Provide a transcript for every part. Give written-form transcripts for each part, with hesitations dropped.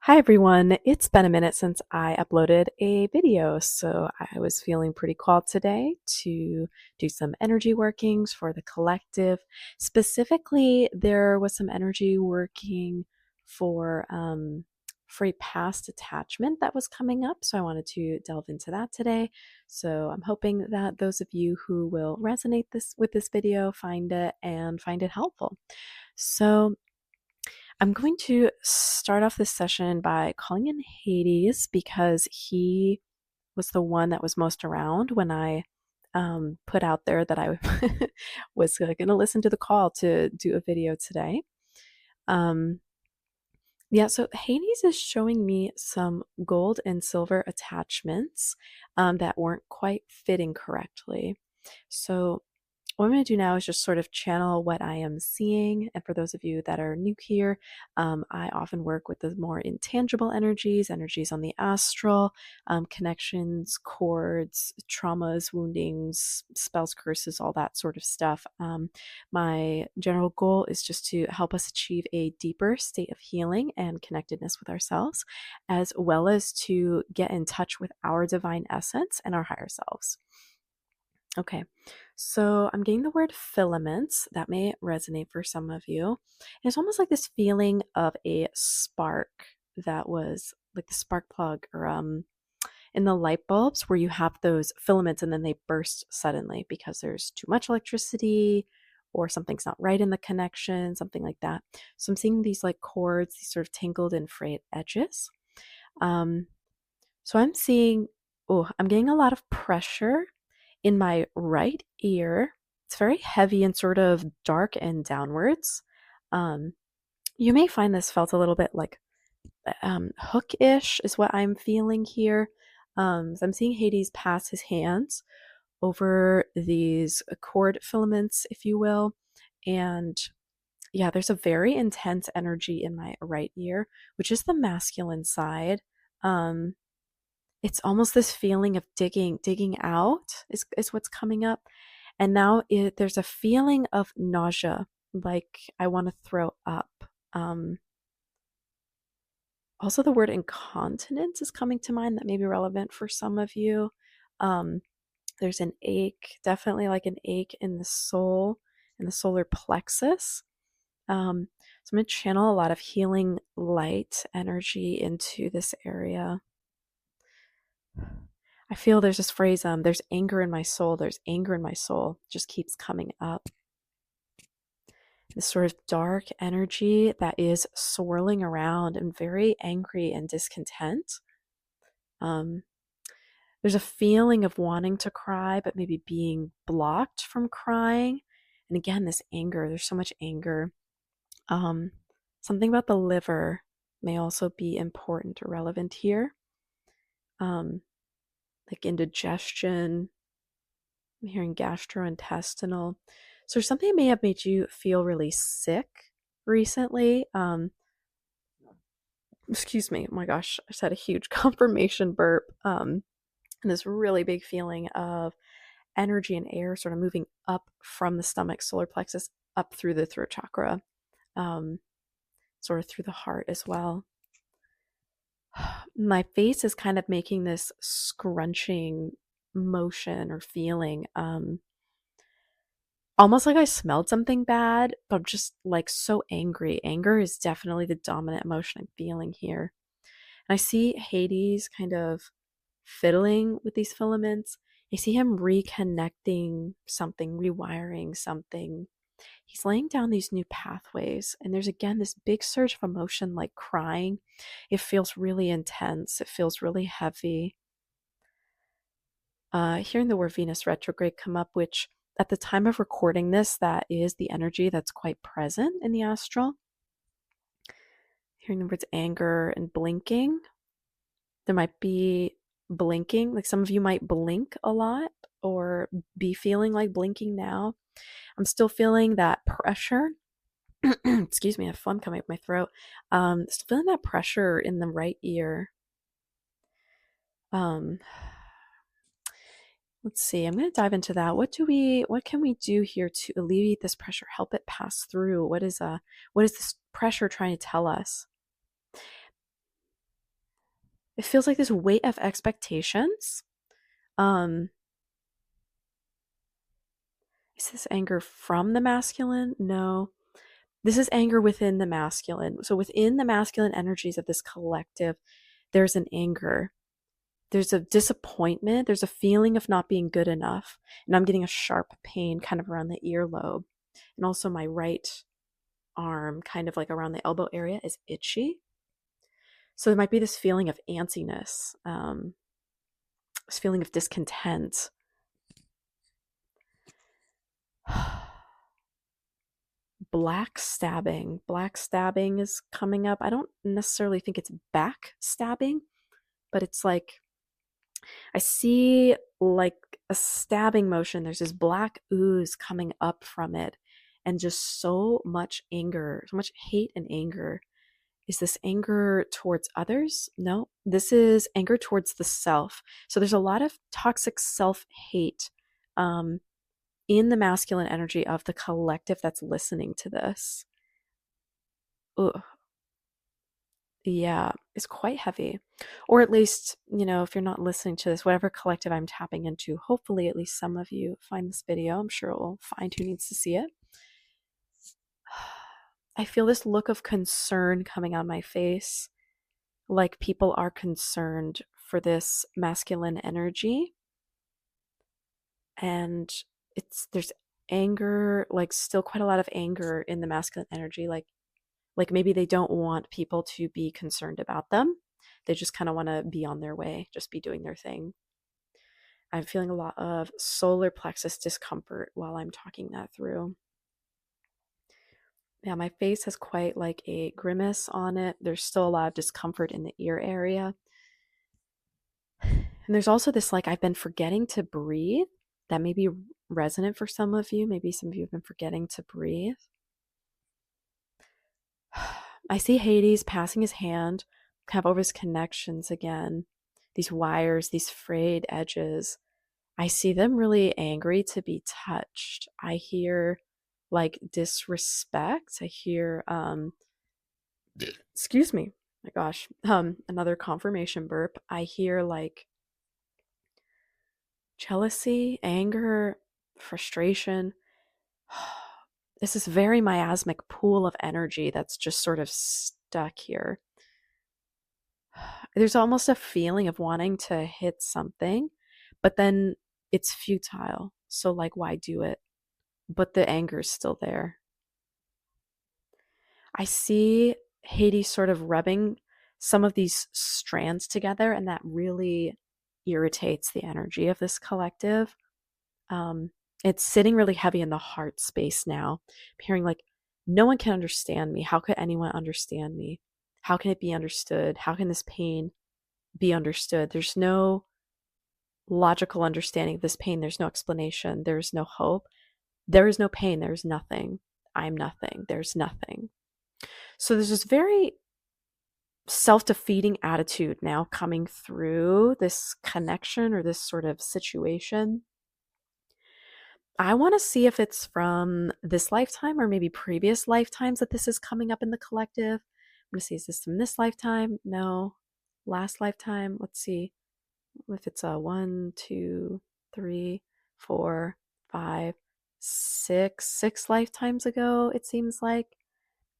Hi everyone, it's been a minute since I uploaded a video, so I was feeling pretty called today to do some energy workings for the collective. Specifically, there was some energy working for for a past attachment that was coming up, so I wanted to delve into that today. So I'm hoping that those of you who will resonate with this video find it helpful. So I'm going to start off this session by calling in Hades because he was the one that was most around when I put out there that I was going to listen to the call to do a video today. Um, yeah, so Hades is showing me some gold and silver attachments that weren't quite fitting correctly. So what I'm going to do now is just sort of channel what I am seeing. And for those of you that are new here, I often work with the more intangible energies, energies on the astral, connections, cords, traumas, woundings, spells, curses, all that sort of stuff. My general goal is just to help us achieve a deeper state of healing and connectedness with ourselves, as well as to get in touch with our divine essence and our higher selves. Okay, so I'm getting the word filaments. That may resonate for some of you. And it's almost like this feeling of a spark that was like the spark plug or in the light bulbs where you have those filaments and then they burst suddenly because there's too much electricity or something's not right in the connection, something like that. So I'm seeing these like cords, these sort of tangled and frayed edges. Um, so I'm seeing, oh, I'm getting a lot of pressure in my right ear. It's very heavy and sort of dark and downwards. Um, you may find this felt a little bit like hook-ish is what I'm feeling here. So I'm seeing Hades pass his hands over these cord filaments, if you will. And yeah, there's a very intense energy in my right ear, which is the masculine side. Um, it's almost this feeling of digging out is what's coming up. And now there's a feeling of nausea, like I want to throw up. Um, Also, the word incontinence is coming to mind that may be relevant for some of you. Um, there's an ache, definitely like an ache in the soul, in the solar plexus. So I'm going to channel a lot of healing light energy into this area. I feel there's this phrase, there's anger in my soul, there's anger in my soul, just keeps coming up. This sort of dark energy that is swirling around and very angry and discontent. Um, there's a feeling of wanting to cry, but maybe being blocked from crying. And again, this anger, there's so much anger. Um, Something about the liver may also be important or relevant here. Like indigestion, I'm hearing gastrointestinal. So something may have made you feel really sick recently. Excuse me. Oh my gosh, I just had a huge confirmation burp. And this really big feeling of energy and air sort of moving up from the stomach, solar plexus, up through the throat chakra, um, sort of through the heart as well. My face is kind of making this scrunching motion or feeling. Almost like I smelled something bad, but I'm just like so angry. Anger is definitely the dominant emotion I'm feeling here. And I see Hades kind of fiddling with these filaments. I see him reconnecting something, rewiring something. He's laying down these new pathways. And there's again this big surge of emotion, like crying. It feels really intense, it feels really heavy. Hearing the word Venus retrograde come up, which at the time of recording this, that is the energy that's quite present in the astral. Hearing the words anger and blinking. There might be blinking, like some of you might blink a lot or be feeling like blinking now. I'm still feeling that pressure. Excuse me, I have phlegm coming up my throat. Still feeling that pressure in the right ear. Um, Let's see. I'm going to dive into that. What can we do here to alleviate this pressure, help it pass through? What is this pressure trying to tell us? It feels like this weight of expectations. Um, is this anger from the masculine? No. This is anger within the masculine. So within the masculine energies of this collective, there's an anger. There's a disappointment. There's a feeling of not being good enough. And I'm getting a sharp pain kind of around the earlobe. And also my right arm, kind of like around the elbow area, is itchy. So there might be this feeling of antsiness, this feeling of discontent. Black stabbing. Black stabbing is coming up. I don't necessarily think it's back stabbing, but it's like I see like a stabbing motion. There's this black ooze coming up from it, and just so much anger, so much hate and anger. Is this anger towards others? No, this is anger towards the self. So there's a lot of toxic self hate in the masculine energy of the collective that's listening to this. Ugh. Yeah, it's quite heavy. Or at least, if you're not listening to this, whatever collective I'm tapping into, hopefully at least some of you find this video. I'm sure it will find who needs to see it. I feel this look of concern coming on my face, like people are concerned for this masculine energy. And there's anger, like still quite a lot of anger in the masculine energy, like maybe they don't want people to be concerned about them. They just kind of want to be on their way, just be doing their thing. I'm feeling a lot of solar plexus discomfort while I'm talking that through. Yeah, my face has quite like a grimace on it. There's still a lot of discomfort in the ear area. And there's also this like I've been forgetting to breathe. That may be resonant for some of you. Maybe some of you have been forgetting to breathe. I see Hades passing his hand kind of over his connections again. These wires, these frayed edges. I see them really angry to be touched. I hear like disrespect. I hear excuse me. My gosh. Another confirmation burp. I hear like jealousy, anger, frustration. This is very miasmic pool of energy that's just sort of stuck here. There's almost a feeling of wanting to hit something, but then it's futile. So, like, why do it? But the anger is still there. I see Hades sort of rubbing some of these strands together, and that really irritates the energy of this collective. Um, it's sitting really heavy in the heart space now. I'm hearing like, no one can understand me. How could anyone understand me? How can it be understood? How can this pain be understood? There's no logical understanding of this pain. There's no explanation. There's no hope. There is no pain. There's nothing. I'm nothing. There's nothing. So there's this very self-defeating attitude now coming through this connection or this sort of situation. I want to see if it's from this lifetime or maybe previous lifetimes that this is coming up in the collective. I'm going to see, is this from this lifetime? No. Last lifetime? Let's see if it's a 1, 2, 3, 4, 5, 6 lifetimes ago, it seems like.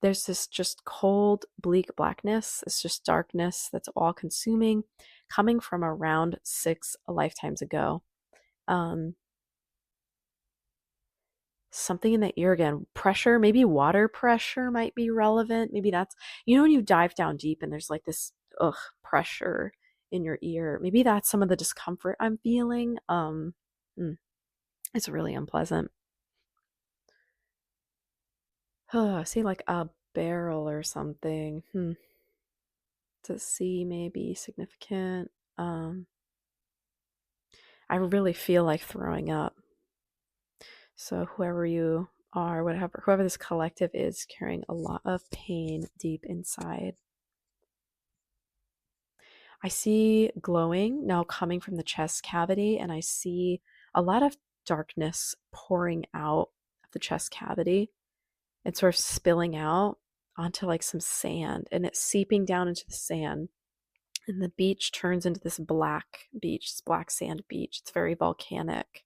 There's this just cold, bleak blackness. It's just darkness that's all consuming, coming from around 6 lifetimes ago. Something in the ear again. Pressure, maybe water pressure might be relevant. Maybe that's, when you dive down deep and there's like this, pressure in your ear. Maybe that's some of the discomfort I'm feeling. It's really unpleasant. I see like a barrel or something. To see maybe significant. I really feel like throwing up. So whoever you are, whoever this collective is, carrying a lot of pain deep inside. I see glowing now coming from the chest cavity, and I see a lot of darkness pouring out of the chest cavity and sort of spilling out onto like some sand, and it's seeping down into the sand. And the beach turns into this black beach, this black sand beach. It's very volcanic.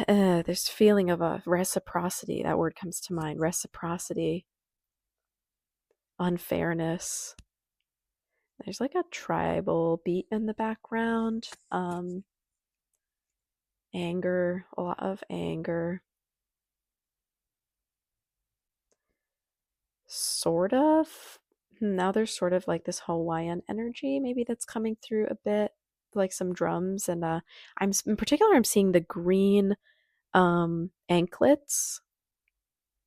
There's feeling of a reciprocity. That word comes to mind. Reciprocity, unfairness. There's like a tribal beat in the background. Anger, a lot of anger. Sort of. Now there's sort of like this Hawaiian energy maybe that's coming through a bit, like some drums. And I'm in particular, I'm seeing the green anklets,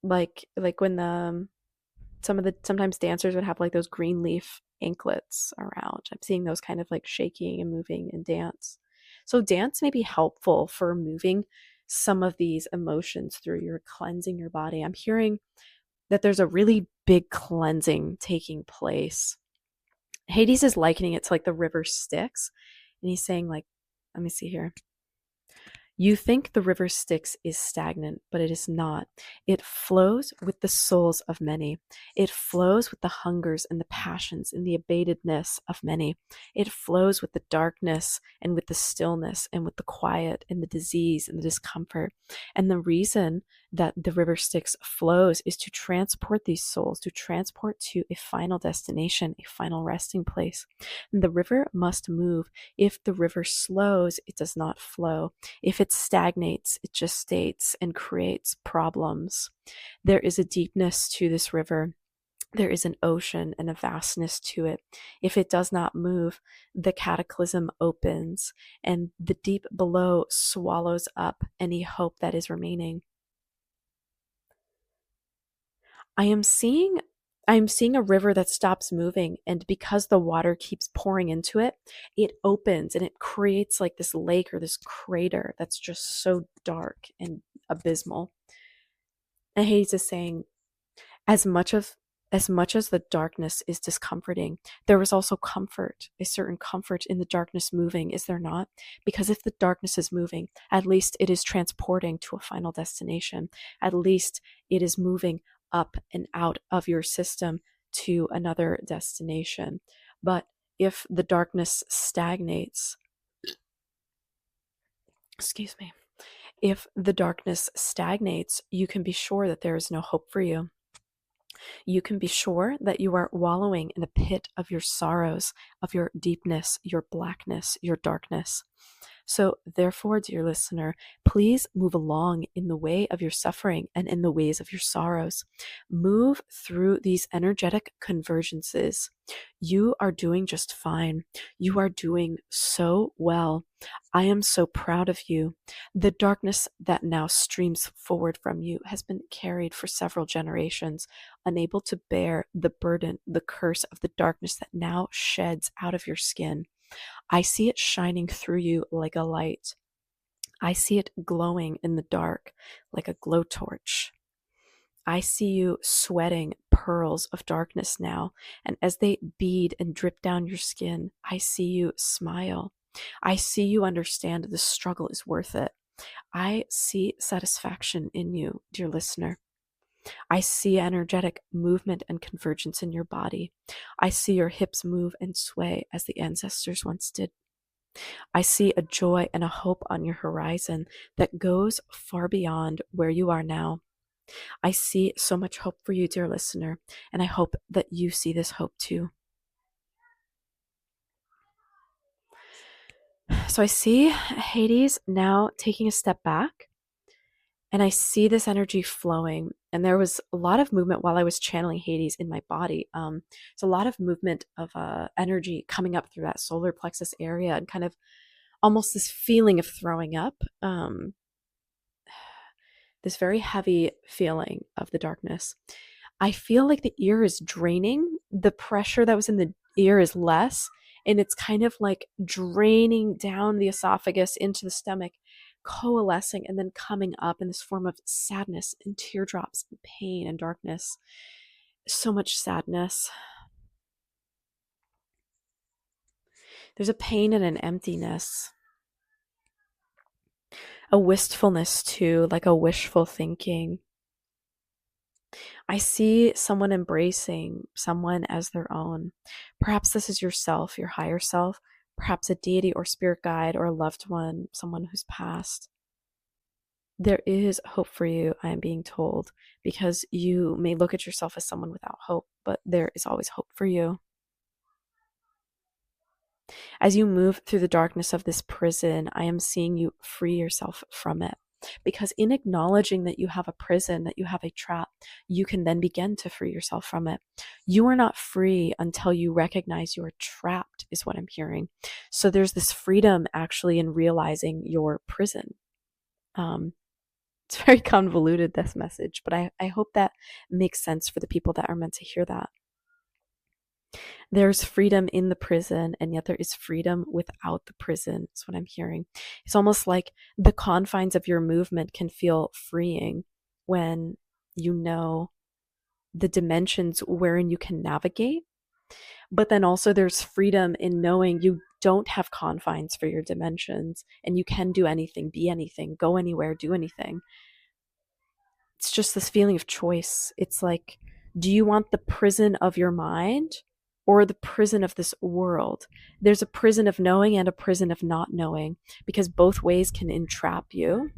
like when the sometimes dancers would have like those green leaf anklets around. I'm seeing those kind of like shaking and moving in dance. So dance may be helpful for moving some of these emotions through. You're cleansing your body. I'm hearing that there's a really big cleansing taking place. Hades is likening it to like the river Styx, and he's saying like, let me see here. You think the river Styx is stagnant, but it is not. It flows with the souls of many. It flows with the hungers and the passions and the abatedness of many. It flows with the darkness and with the stillness and with the quiet and the disease and the discomfort. And the reason that the river Styx flows is to transport these souls, to transport to a final destination, a final resting place. And the river must move. If the river slows, it does not flow. If it stagnates, it just states and creates problems. There is a deepness to this river. There is an ocean and a vastness to it. If it does not move, the cataclysm opens and the deep below swallows up any hope that is remaining. I'm seeing a river that stops moving, and because the water keeps pouring into it, it opens and it creates like this lake or this crater that's just so dark and abysmal. And Hades is saying, as much of as much as the darkness is discomforting, there is also comfort, a certain comfort in the darkness moving, is there not? Because if the darkness is moving, at least it is transporting to a final destination. At least it is moving up and out of your system to another destination. But if the darkness stagnates, excuse me, if the darkness stagnates, you can be sure that there is no hope for you. You can be sure that you are wallowing in the pit of your sorrows, of your deepness, your blackness, your darkness. So, therefore, dear listener, please move along in the way of your suffering and in the ways of your sorrows. Move through these energetic convergences. You are doing just fine. You are doing so well. I am so proud of you. The darkness that now streams forward from you has been carried for several generations, unable to bear the burden, the curse of the darkness that now sheds out of your skin. I see it shining through you like a light. I see it glowing in the dark like a glowtorch. I see you sweating pearls of darkness now, and as they bead and drip down your skin, I see you smile. I see you understand the struggle is worth it. I see satisfaction in you, dear listener. I see energetic movement and convergence in your body. I see your hips move and sway as the ancestors once did. I see a joy and a hope on your horizon that goes far beyond where you are now. I see so much hope for you, dear listener, and I hope that you see this hope too. So I see Hades now taking a step back, and I see this energy flowing. And there was a lot of movement while I was channeling Hades in my body. It's a lot of movement of energy coming up through that solar plexus area, and kind of almost this feeling of throwing up. This very heavy feeling of the darkness. I feel like the ear is draining. The pressure that was in the ear is less, and it's kind of like draining down the esophagus into the stomach, coalescing and then coming up in this form of sadness and teardrops and pain and darkness. So much sadness. There's a pain and an emptiness, a wistfulness too, like a wishful thinking. I see someone embracing someone as their own. Perhaps this is yourself, your higher self, perhaps a deity or spirit guide or a loved one, someone who's passed. There is hope for you, I am being told, because you may look at yourself as someone without hope, but there is always hope for you. As you move through the darkness of this prison, I am seeing you free yourself from it. Because in acknowledging that you have a prison, that you have a trap, you can then begin to free yourself from it. You are not free until you recognize you're trapped, is what I'm hearing. So there's this freedom actually in realizing your prison. It's very convoluted, this message, but I hope that makes sense for the people that are meant to hear that. There's freedom in the prison, and yet there is freedom without the prison. That's what I'm hearing. It's almost like the confines of your movement can feel freeing when you know the dimensions wherein you can navigate. But then also there's freedom in knowing you don't have confines for your dimensions and you can do anything, be anything, go anywhere, do anything. It's just this feeling of choice. It's like, do you want the prison of your mind or the prison of this world? There's a prison of knowing and a prison of not knowing, because both ways can entrap you.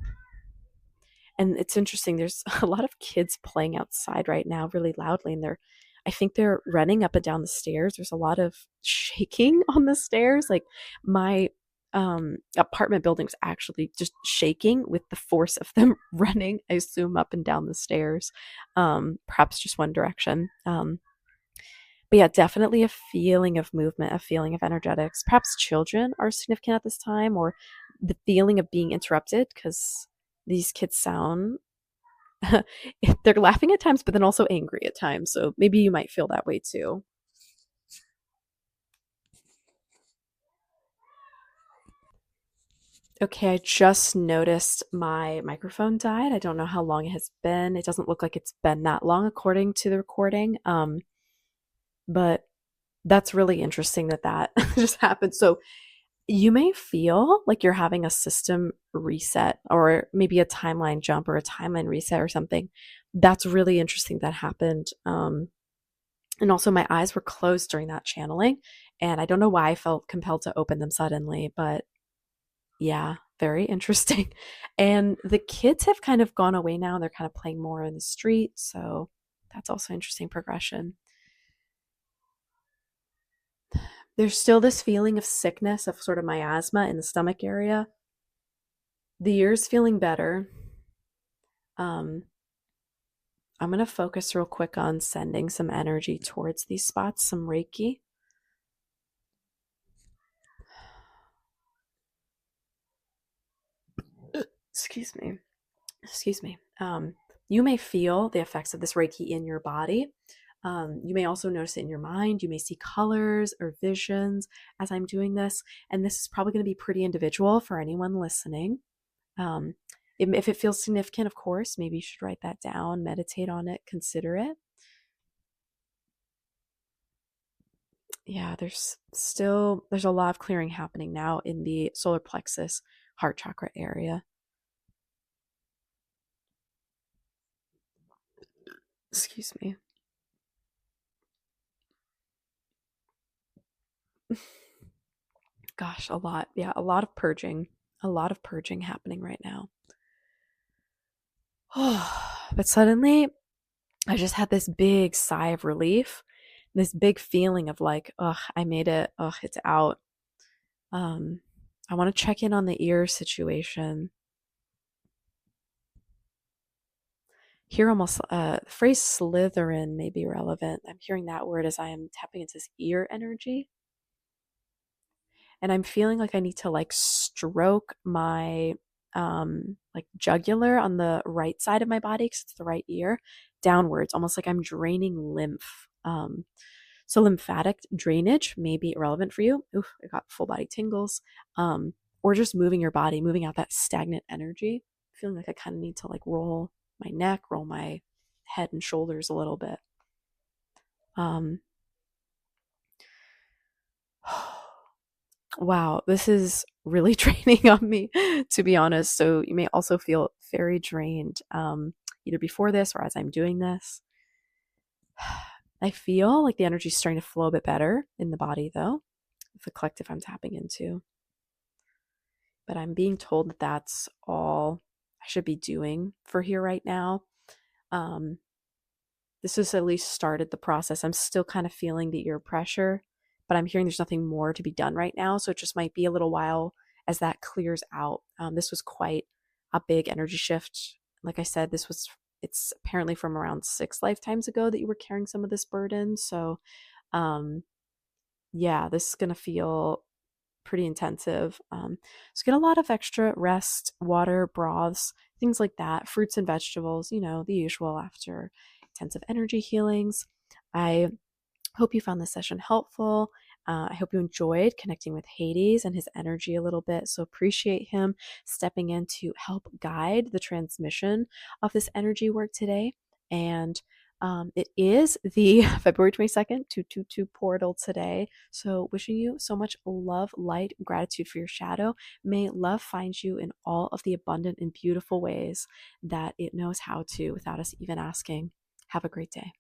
And it's interesting, there's a lot of kids playing outside right now really loudly, and I think they're running up and down the stairs. There's a lot of shaking on the stairs. Like my apartment building was actually just shaking with the force of them running, I assume, up and down the stairs, perhaps just one direction. But yeah, definitely a feeling of movement, a feeling of energetics. Perhaps children are significant at this time, or the feeling of being interrupted, because these kids sound they're laughing at times, but then also angry at times. So maybe you might feel that way too. Okay, I just noticed my microphone died. I don't know how long it has been. It doesn't look like it's been that long according to the recording. But that's really interesting that that just happened. So you may feel like you're having a system reset or maybe a timeline jump or a timeline reset or something. That's really interesting that happened. And also, my eyes were closed during that channeling, and I don't know why I felt compelled to open them suddenly, but yeah, very interesting. And the kids have kind of gone away now. They're kind of playing more in the street, so that's also interesting progression. There's still this feeling of sickness, of sort of miasma in the stomach area. The ear's feeling better. Um, I'm going to focus real quick on sending some energy towards these spots, some reiki. Excuse me. Excuse me. You may feel the effects of this reiki in your body. You may also notice it in your mind. You may see colors or visions as I'm doing this. And this is probably going to be pretty individual for anyone listening. Um, if it feels significant, of course, maybe you should write that down, meditate on it, consider it. Yeah, there's a lot of clearing happening now in the solar plexus heart chakra area. Excuse me. Gosh, a lot. Yeah, a lot of purging. A lot of purging happening right now. But suddenly, I just had this big sigh of relief, this big feeling of like, ugh, I made it. Ugh, it's out. Um, I want to check in on the ear situation. Here, almost the phrase Slytherin may be relevant. I'm hearing that word as I am tapping into this ear energy. And I'm feeling like I need to like stroke my like jugular on the right side of my body, because it's the right ear, downwards, almost like I'm draining lymph. So lymphatic drainage may be relevant for you. Oof, I got full body tingles. Or just moving your body, moving out that stagnant energy. Feeling like I kind of need to like roll my neck, roll my head and shoulders a little bit. Um, wow, this is really draining on me, to be honest. So you may also feel very drained, either before this or as I'm doing this. I feel like the energy is starting to flow a bit better in the body, though, with the collective I'm tapping into. But I'm being told that that's all I should be doing for here right now. Um, this has at least started the process. I'm still kind of feeling the ear pressure, but I'm hearing there's nothing more to be done right now. So it just might be a little while as that clears out. This was quite a big energy shift. Like I said, it's apparently from around 6 lifetimes ago that you were carrying some of this burden. So, um, yeah, this is going to feel pretty intensive. So get a lot of extra rest, water, broths, things like that, fruits and vegetables, the usual after intensive energy healings. I hope you found this session helpful. I hope you enjoyed connecting with Hades and his energy a little bit. So appreciate him stepping in to help guide the transmission of this energy work today. And it is the February 22nd, 222 portal today. So wishing you so much love, light, gratitude for your shadow. May love find you in all of the abundant and beautiful ways that it knows how to without us even asking. Have a great day.